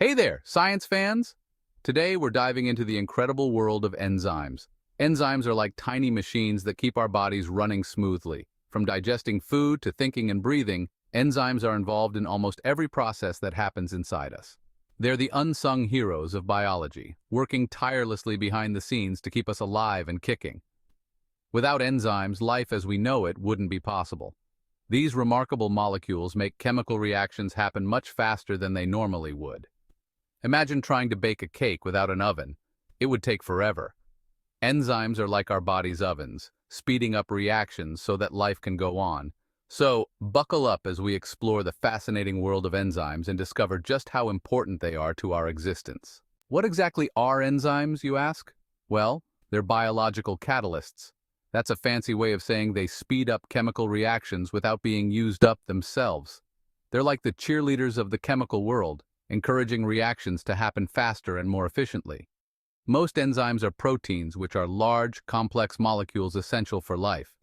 Hey there, science fans! Today we're diving into the incredible world of enzymes. Enzymes are like tiny machines that keep our bodies running smoothly. From digesting food to thinking and breathing, enzymes are involved in almost every process that happens inside us. They're the unsung heroes of biology, working tirelessly behind the scenes to keep us alive and kicking. Without enzymes, life as we know it wouldn't be possible. These remarkable molecules make chemical reactions happen much faster than they normally would. Imagine trying to bake a cake without an oven. It would take forever. Enzymes are like our body's ovens, speeding up reactions so that life can go on. So, buckle up as we explore the fascinating world of enzymes and discover just how important they are to our existence. What exactly are enzymes, you ask? Well, they're biological catalysts. That's a fancy way of saying they speed up chemical reactions without being used up themselves. They're like the cheerleaders of the chemical world, encouraging reactions to happen faster and more efficiently. Most enzymes are proteins, which are large, complex molecules essential for life.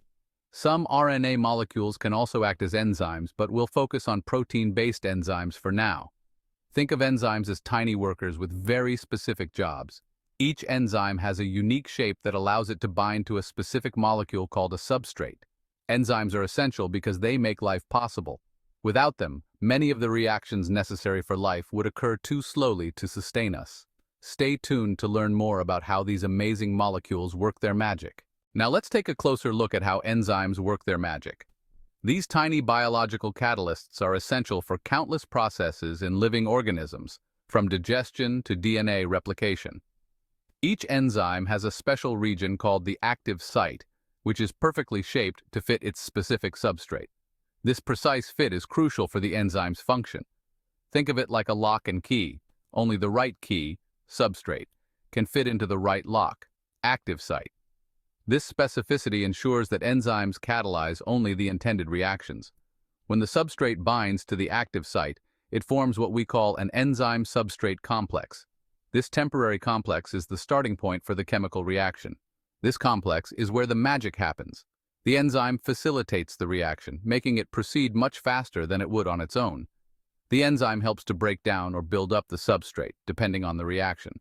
Some RNA molecules can also act as enzymes, but we'll focus on protein-based enzymes for now. Think of enzymes as tiny workers with very specific jobs. Each enzyme has a unique shape that allows it to bind to a specific molecule called a substrate. Enzymes are essential because they make life possible. Without them, many of the reactions necessary for life would occur too slowly to sustain us. Stay tuned to learn more about how these amazing molecules work their magic. Now let's take a closer look at how enzymes work their magic. These tiny biological catalysts are essential for countless processes in living organisms, from digestion to DNA replication. Each enzyme has a special region called the active site, which is perfectly shaped to fit its specific substrate. This precise fit is crucial for the enzyme's function. Think of it like a lock and key. Only the right key, substrate, can fit into the right lock, active site. This specificity ensures that enzymes catalyze only the intended reactions. When the substrate binds to the active site, it forms what we call an enzyme-substrate complex. This temporary complex is the starting point for the chemical reaction. This complex is where the magic happens. The enzyme facilitates the reaction, making it proceed much faster than it would on its own. The enzyme helps to break down or build up the substrate, depending on the reaction.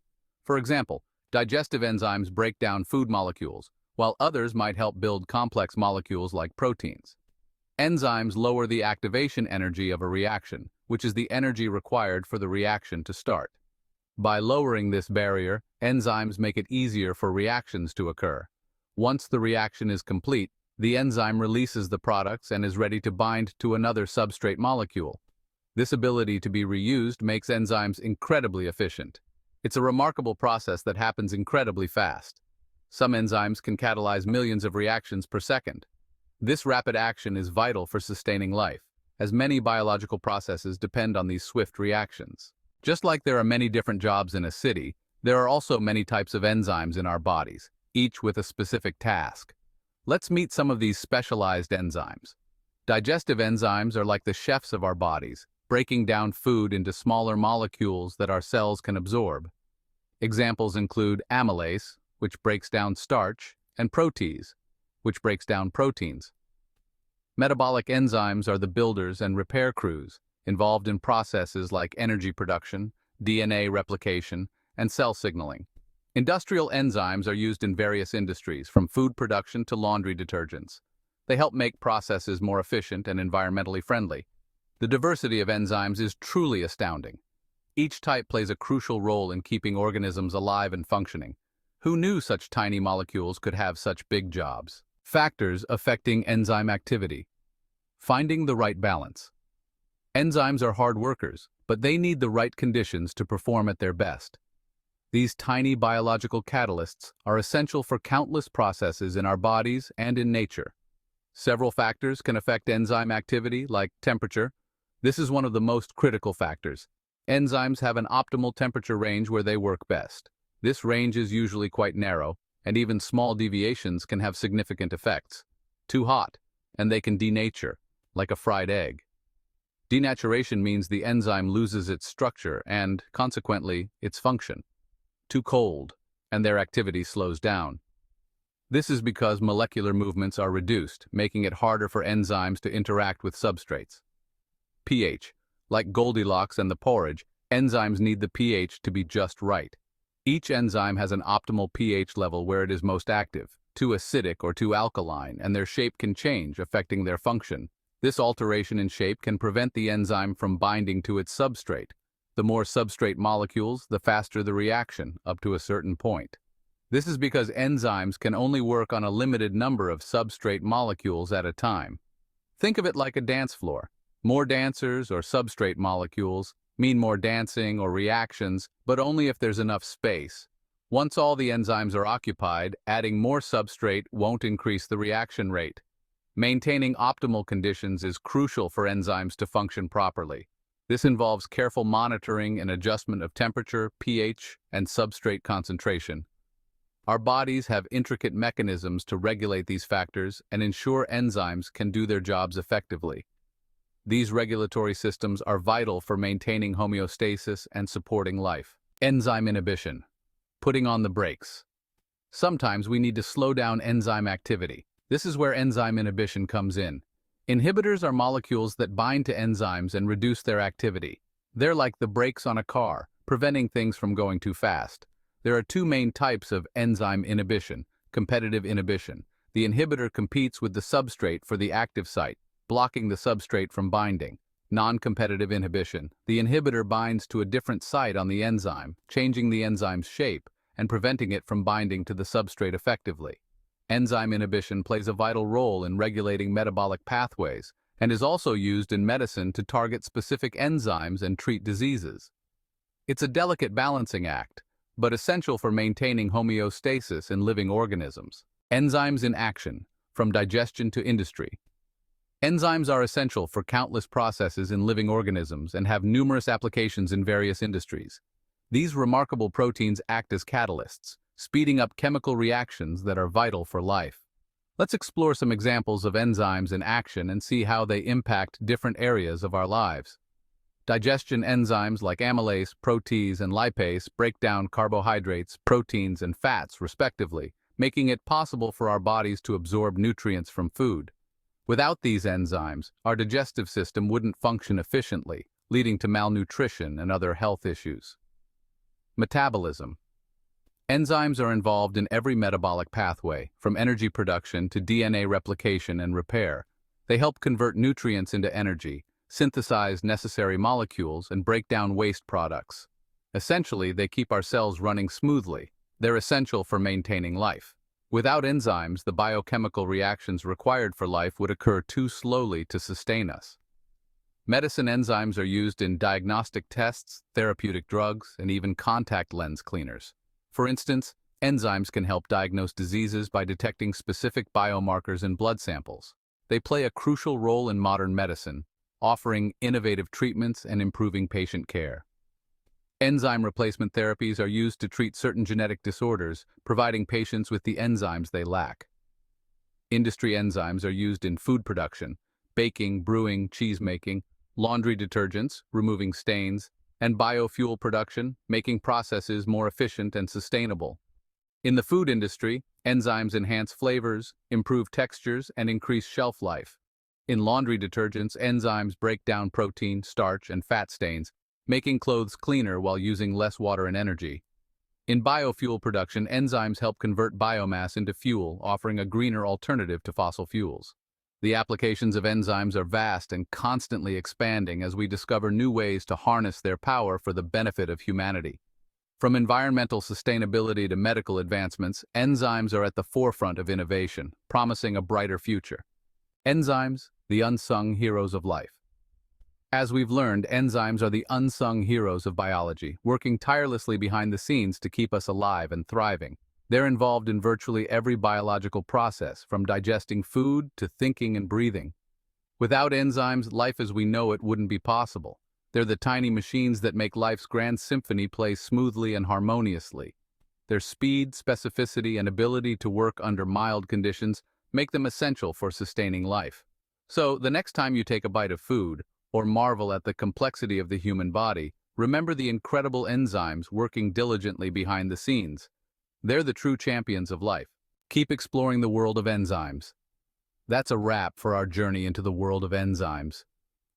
For example, digestive enzymes break down food molecules, while others might help build complex molecules like proteins. Enzymes lower the activation energy of a reaction, which is the energy required for the reaction to start. By lowering this barrier, enzymes make it easier for reactions to occur. Once the reaction is complete, the enzyme releases the products and is ready to bind to another substrate molecule. This ability to be reused makes enzymes incredibly efficient. It's a remarkable process that happens incredibly fast. Some enzymes can catalyze millions of reactions per second. This rapid action is vital for sustaining life, as many biological processes depend on these swift reactions. Just like there are many different jobs in a city, there are also many types of enzymes in our bodies, each with a specific task. Let's meet some of these specialized enzymes. Digestive enzymes are like the chefs of our bodies, breaking down food into smaller molecules that our cells can absorb. Examples include amylase, which breaks down starch, and protease, which breaks down proteins. Metabolic enzymes are the builders and repair crews, involved in processes like energy production, DNA replication, and cell signaling. Industrial enzymes are used in various industries, from food production to laundry detergents. They help make processes more efficient and environmentally friendly. The diversity of enzymes is truly astounding. Each type plays a crucial role in keeping organisms alive and functioning. Who knew such tiny molecules could have such big jobs? Factors affecting enzyme activity. Finding the right balance. Enzymes are hard workers, but they need the right conditions to perform at their best. These tiny biological catalysts are essential for countless processes in our bodies and in nature. Several factors can affect enzyme activity, like temperature. This is one of the most critical factors. Enzymes have an optimal temperature range where they work best. This range is usually quite narrow, and even small deviations can have significant effects. Too hot, and they can denature, like a fried egg. Denaturation means the enzyme loses its structure and, consequently, its function. Too cold, and their activity slows down. This is because molecular movements are reduced, making it harder for enzymes to interact with substrates. pH. Like Goldilocks and the porridge, Enzymes need the pH to be just right. Each enzyme has an optimal pH level where it is most active, too acidic or too alkaline, and their shape can change, affecting their function. This alteration in shape can prevent the enzyme from binding to its substrate. The more substrate molecules, the faster the reaction, up to a certain point. This is because enzymes can only work on a limited number of substrate molecules at a time. Think of it like a dance floor. More dancers or substrate molecules mean more dancing or reactions, but only if there's enough space. Once all the enzymes are occupied, adding more substrate won't increase the reaction rate. Maintaining optimal conditions is crucial for enzymes to function properly. This involves careful monitoring and adjustment of temperature, pH, and substrate concentration. Our bodies have intricate mechanisms to regulate these factors and ensure enzymes can do their jobs effectively. These regulatory systems are vital for maintaining homeostasis and supporting life. Enzyme inhibition. Putting on the brakes. Sometimes we need to slow down enzyme activity. This is where enzyme inhibition comes in. Inhibitors are molecules that bind to enzymes and reduce their activity. They're like the brakes on a car, preventing things from going too fast. There are two main types of enzyme inhibition: competitive inhibition. The inhibitor competes with the substrate for the active site, blocking the substrate from binding. Non-competitive inhibition. The inhibitor binds to a different site on the enzyme, changing the enzyme's shape and preventing it from binding to the substrate effectively. Enzyme inhibition plays a vital role in regulating metabolic pathways and is also used in medicine to target specific enzymes and treat diseases. It's a delicate balancing act, but essential for maintaining homeostasis in living organisms. Enzymes in action, from digestion to industry. Enzymes are essential for countless processes in living organisms and have numerous applications in various industries. These remarkable proteins act as catalysts, speeding up chemical reactions that are vital for life. Let's explore some examples of enzymes in action and see how they impact different areas of our lives. Digestion enzymes like amylase, protease, and lipase break down carbohydrates, proteins, and fats, respectively, making it possible for our bodies to absorb nutrients from food. Without these enzymes, our digestive system wouldn't function efficiently, leading to malnutrition and other health issues. Metabolism. Enzymes are involved in every metabolic pathway, from energy production to DNA replication and repair. They help convert nutrients into energy, synthesize necessary molecules, and break down waste products. Essentially, they keep our cells running smoothly. They're essential for maintaining life. Without enzymes, the biochemical reactions required for life would occur too slowly to sustain us. Medicine enzymes are used in diagnostic tests, therapeutic drugs, and even contact lens cleaners. For instance, enzymes can help diagnose diseases by detecting specific biomarkers in blood samples. They play a crucial role in modern medicine, offering innovative treatments and improving patient care. Enzyme replacement therapies are used to treat certain genetic disorders, providing patients with the enzymes they lack. Industry enzymes are used in food production, baking, brewing, cheese-making, laundry detergents, removing stains, and biofuel production, making processes more efficient and sustainable. In the food industry, enzymes enhance flavors, improve textures, and increase shelf life. In laundry detergents, enzymes break down protein, starch, and fat stains, making clothes cleaner while using less water and energy. In biofuel production, enzymes help convert biomass into fuel, offering a greener alternative to fossil fuels. The applications of enzymes are vast and constantly expanding as we discover new ways to harness their power for the benefit of humanity. From environmental sustainability to medical advancements, enzymes are at the forefront of innovation, promising a brighter future. Enzymes, the unsung heroes of life. As we've learned, enzymes are the unsung heroes of biology, working tirelessly behind the scenes to keep us alive and thriving. They're involved in virtually every biological process, from digesting food to thinking and breathing. Without enzymes, life as we know it wouldn't be possible. They're the tiny machines that make life's grand symphony play smoothly and harmoniously. Their speed, specificity, and ability to work under mild conditions make them essential for sustaining life. So, the next time you take a bite of food, or marvel at the complexity of the human body, remember the incredible enzymes working diligently behind the scenes. They're the true champions of life. Keep exploring the world of enzymes. That's a wrap for our journey into the world of enzymes.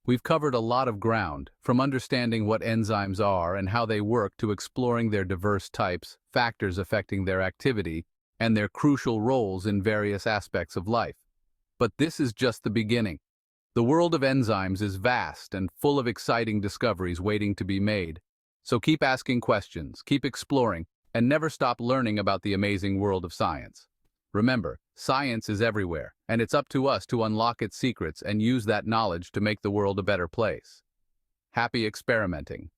We've covered a lot of ground, from understanding what enzymes are and how they work to exploring their diverse types, factors affecting their activity, and their crucial roles in various aspects of life. But this is just the beginning. The world of enzymes is vast and full of exciting discoveries waiting to be made. So keep asking questions, keep exploring, and never stop learning about the amazing world of science. Remember, science is everywhere, and it's up to us to unlock its secrets and use that knowledge to make the world a better place. Happy experimenting!